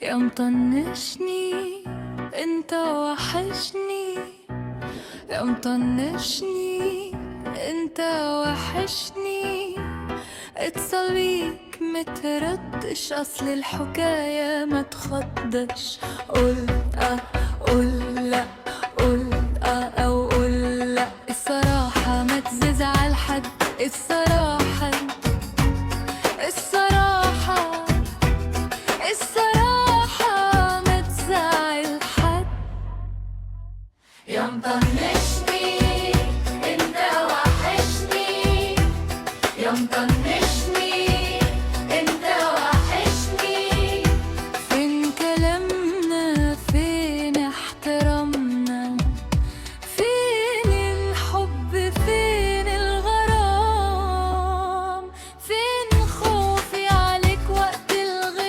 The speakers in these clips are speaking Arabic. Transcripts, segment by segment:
يا مطنشني انت وحشني، يا مطنشني انت وحشني. اتصل بيك متردش، اصل الحكاية ما تخضش. قول قول لا، قول او قول لا. الصراحة ما تزعل حد، الصراحة الصراحة الصراحة ما تزعل حد. يا مطنشني انت وحشني، يا مطنشني انت وحشني. فين كلامنا، فين احترامنا، فين الحب، فين الغرام، فين خوفي عليك وقت الغياب،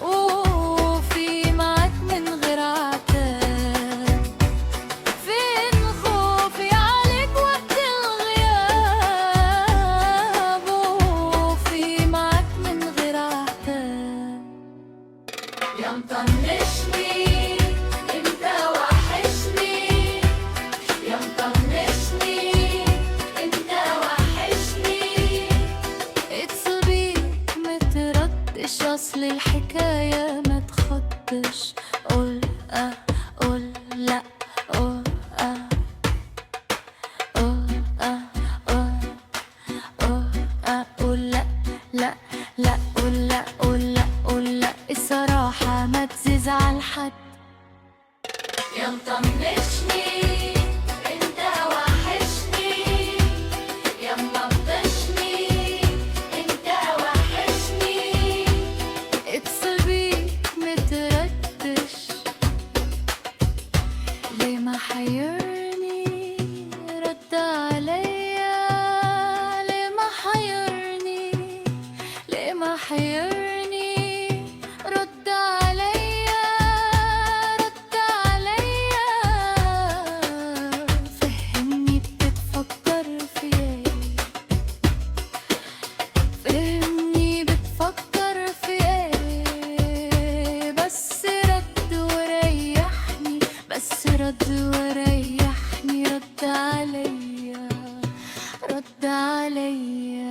وفي معاك من غير عتاب. فين خوفي عليك وقت الغياب، وفي معاك من غير عتاب. يا مطنشني انت وحشني، يا مطنشني انت وحشني. اتصل بيك متردش، اصل الحكاية ما تخضش. قول قول لا، قول قول قول لا لا لا، قول لا قول لا قول لا. الصراحة ما تزعل حد. يا مطنشني انت وحشني، يا مطنشني انت وحشني. اتصل بيك متردش، ليه ما حيرني رد عليا، ليه ما حيرني، ليه ما حيرني رد عليا، رد عليا. فهمني بتفكر في ايه، فهمني بتفكر في ايه. بس رد وريحني، بس رد وريحني. رد عليا، رد عليا.